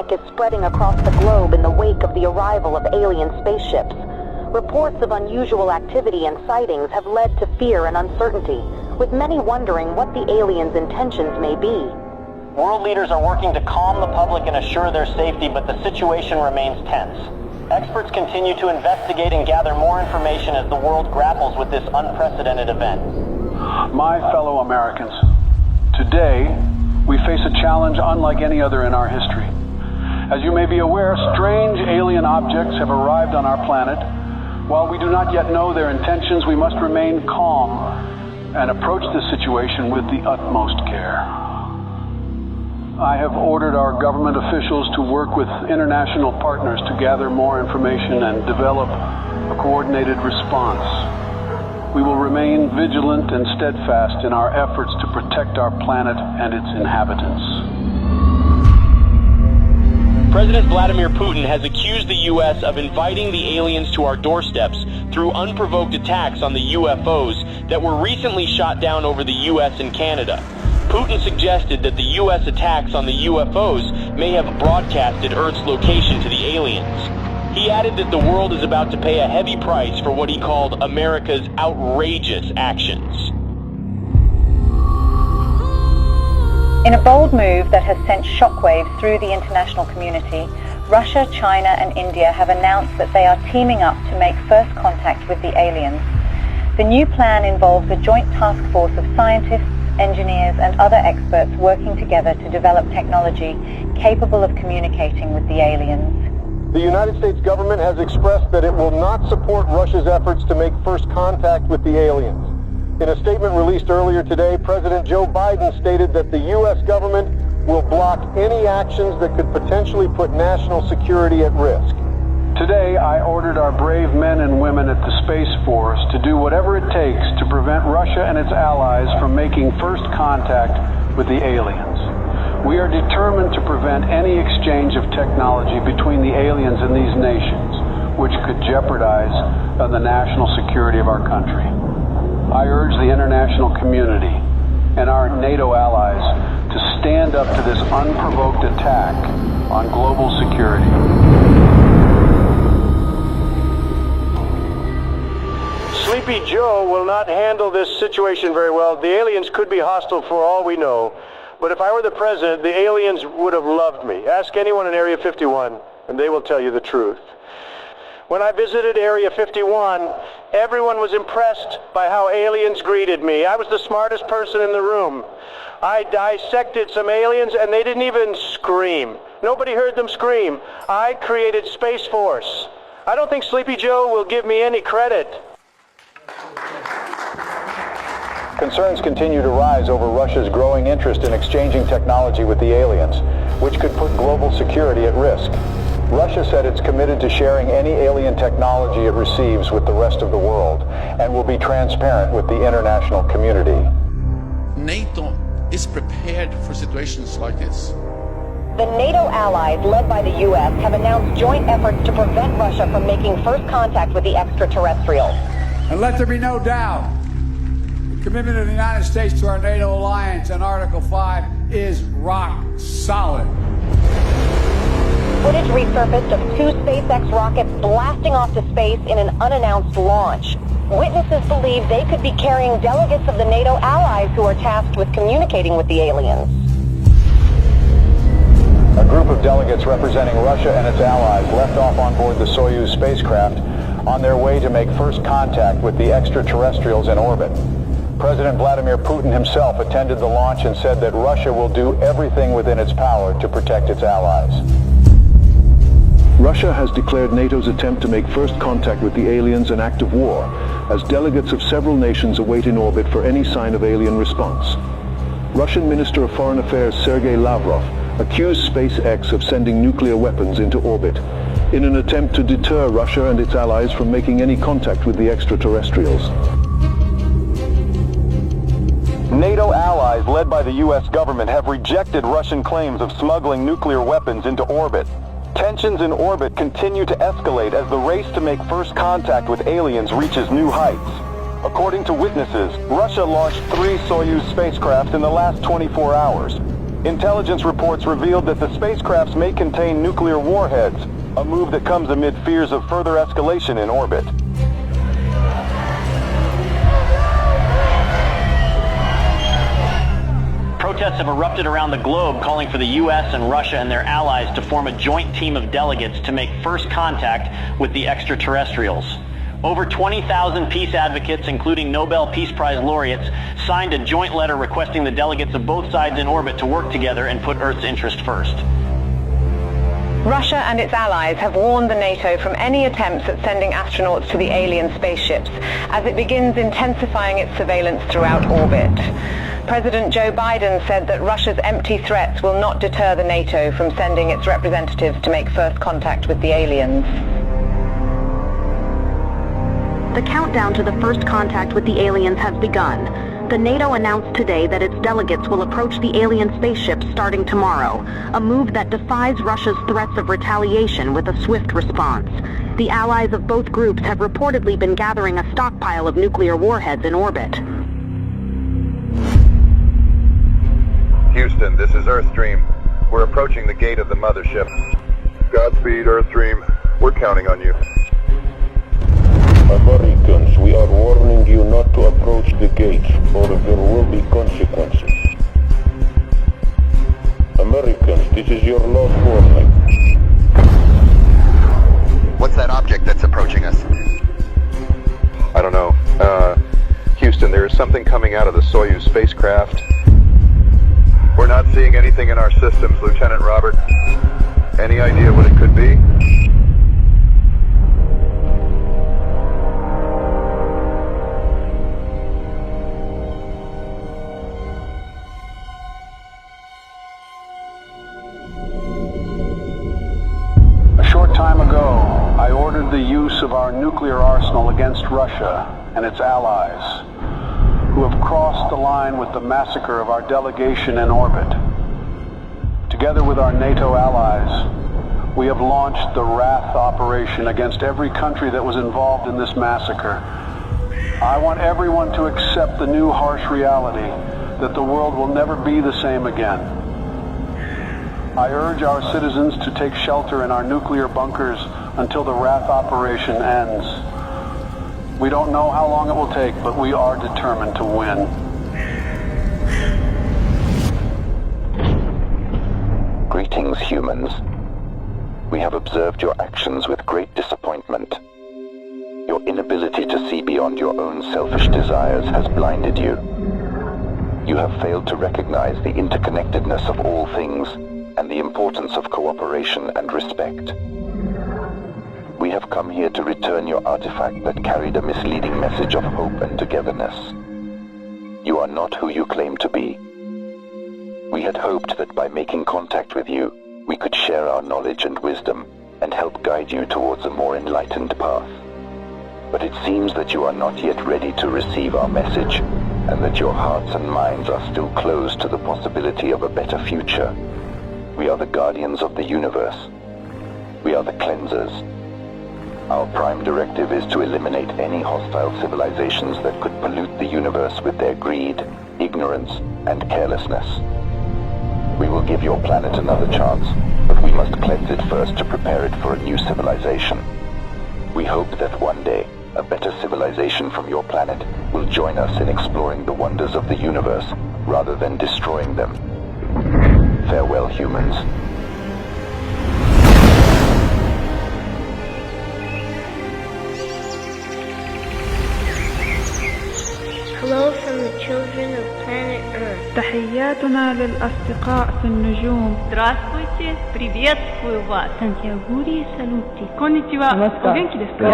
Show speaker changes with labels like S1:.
S1: panic is spreading across the globe in the wake of the arrival of alien spaceships. Reports of unusual activity and sightings have led to fear and uncertainty, with many wondering what the aliens' intentions may be.
S2: World leaders are working to calm the public and assure their safety, but the situation remains tense. Experts continue to investigate and gather more information as the world grapples with this unprecedented event.
S3: My fellow Americans, today we face a challenge unlike any other in our history. As you may be aware, strange alien objects have arrived on our planet. While we do not yet know their intentions, we must remain calm and approach this situation with the utmost care. I have ordered our government officials to work with international partners to gather more information and develop a coordinated response. We will remain vigilant and steadfast in our efforts to protect our planet and its inhabitants.
S4: President Vladimir Putin has accused the U.S. of inviting the aliens to our doorsteps through unprovoked attacks on the UFOs that were recently shot down over the U.S. and Canada. Putin suggested that the U.S. attacks on the UFOs may have broadcasted Earth's location to the aliens. He added that the world is about to pay a heavy price for what he called America's outrageous actions.
S5: In a bold move that has sent shockwaves through the international community, Russia, China and India have announced that they are teaming up to make first contact with the aliens. The new plan involves a joint task force of scientists, engineers and other experts working together to develop technology capable of communicating with the aliens.
S6: The United States government has expressed that it will not support Russia's efforts to make first contact with the aliens. In a statement released earlier today, President Joe Biden stated that the U.S. government will block any actions that could potentially put national security at risk.
S3: Today, I ordered our brave men and women at the Space Force to do whatever it takes to prevent Russia and its allies from making first contact with the aliens. We are determined to prevent any exchange of technology between the aliens and these nations, which could jeopardize the national security of our country. I urge the international community and our NATO allies to stand up to this unprovoked attack on global security.
S7: Sleepy Joe will not handle this situation very well. The aliens could be hostile for all we know. But if I were the president, the aliens would have loved me. Ask anyone in Area 51, and they will tell you the truth. When I visited Area 51, everyone was impressed by how aliens greeted me. I was the smartest person in the room. I dissected some aliens, and they didn't even scream. Nobody heard them scream. I created Space Force. I don't think Sleepy Joe will give me any credit.
S6: Concerns continue to rise over Russia's growing interest in exchanging technology with the aliens, which could put global security at risk. Russia said it's committed to sharing any alien technology it receives with the rest of the world and will be transparent with the international community.
S8: NATO is prepared for situations like this.
S1: The NATO allies, led by the U.S., have announced joint efforts to prevent Russia from making first contact with the extraterrestrials.
S9: And let there be no doubt, the commitment of the United States to our NATO alliance and Article 5 is rock solid.
S1: Footage resurfaced of 2 SpaceX rockets blasting off to space in an unannounced launch. Witnesses believe they could be carrying delegates of the NATO allies who are tasked with communicating with the aliens.
S6: A group of delegates representing Russia and its allies left off on board the Soyuz spacecraft on their way to make first contact with the extraterrestrials in orbit. President Vladimir Putin himself attended the launch and said that Russia will do everything within its power to protect its allies.
S10: Russia has declared NATO's attempt to make first contact with the aliens an act of war, as delegates of several nations await in orbit for any sign of alien response. Russian Minister of Foreign Affairs Sergei Lavrov accused SpaceX of sending nuclear weapons into orbit in an attempt to deter Russia and its allies from making any contact with the extraterrestrials.
S6: NATO allies led by the U.S. government have rejected Russian claims of smuggling nuclear weapons into orbit. Tensions in orbit continue to escalate as the race to make first contact with aliens reaches new heights. According to witnesses, Russia launched 3 Soyuz spacecraft in the last 24 hours. Intelligence reports revealed that the spacecrafts may contain nuclear warheads, a move that comes amid fears of further escalation in orbit.
S2: Protests have erupted around the globe calling for the U.S. and Russia and their allies to form a joint team of delegates to make first contact with the extraterrestrials. Over 20,000 peace advocates, including Nobel Peace Prize laureates, signed a joint letter requesting the delegates of both sides in orbit to work together and put Earth's interest first.
S5: Russia and its allies have warned the NATO from any attempts at sending astronauts to the alien spaceships as it begins intensifying its surveillance throughout orbit. President Joe Biden said that Russia's empty threats will not deter the NATO from sending its representatives to make first contact with the aliens.
S1: The countdown to the first contact with the aliens has begun. The NATO announced today that its delegates will approach the alien spaceships starting tomorrow, a move that defies Russia's threats of retaliation with a swift response. The allies of both groups have reportedly been gathering a stockpile of nuclear warheads in orbit.
S6: Houston, this is Earthstream. We're approaching the gate of the mothership. Godspeed, Earthstream. We're counting on you.
S10: Americans, we are warning you not to approach the gates, or there will be consequences. Americans, this is your last warning.
S6: What's that object that's approaching us? I don't know. Houston, there is something coming out of the Soyuz spacecraft. We're not seeing anything in our systems, Lieutenant Robert. Any idea what it could be?
S3: The use of our nuclear arsenal against Russia and its allies, who have crossed the line with the massacre of our delegation in orbit. Together with our NATO allies, we have launched the Wrath operation against every country that was involved in this massacre. I want everyone to accept the new harsh reality that the world will never be the same again. I urge our citizens to take shelter in our nuclear bunkers until the Wrath operation ends. We don't know how long it will take, but we are determined to win.
S10: Greetings, humans. We have observed your actions with great disappointment. Your inability to see beyond your own selfish desires has blinded you. You have failed to recognize the interconnectedness of all things and the importance of cooperation and respect. We have come here to return your artifact that carried a misleading message of hope and togetherness. You are not who you claim to be. We had hoped that by making contact with you, we could share our knowledge and wisdom and help guide you towards a more enlightened path. But it seems that you are not yet ready to receive our message, and that your hearts and minds are still closed to the possibility of a better future. We are the guardians of the universe. We are the cleansers. Our prime directive is to eliminate any hostile civilizations that could pollute the universe with their greed, ignorance, and carelessness. We will give your planet another chance, but we must cleanse it first to prepare it for a new civilization. We hope that one day, a better civilization from your planet will join us in exploring the wonders of the universe, rather than destroying them. Farewell, humans.
S11: Hello from the children of planet Earth.
S12: تحياتنا للأصدقاء في النجوم.
S13: Здравствуйте, приветствую вас.
S12: Сантьягури салути.
S13: Конничева. Оgenki desu ka?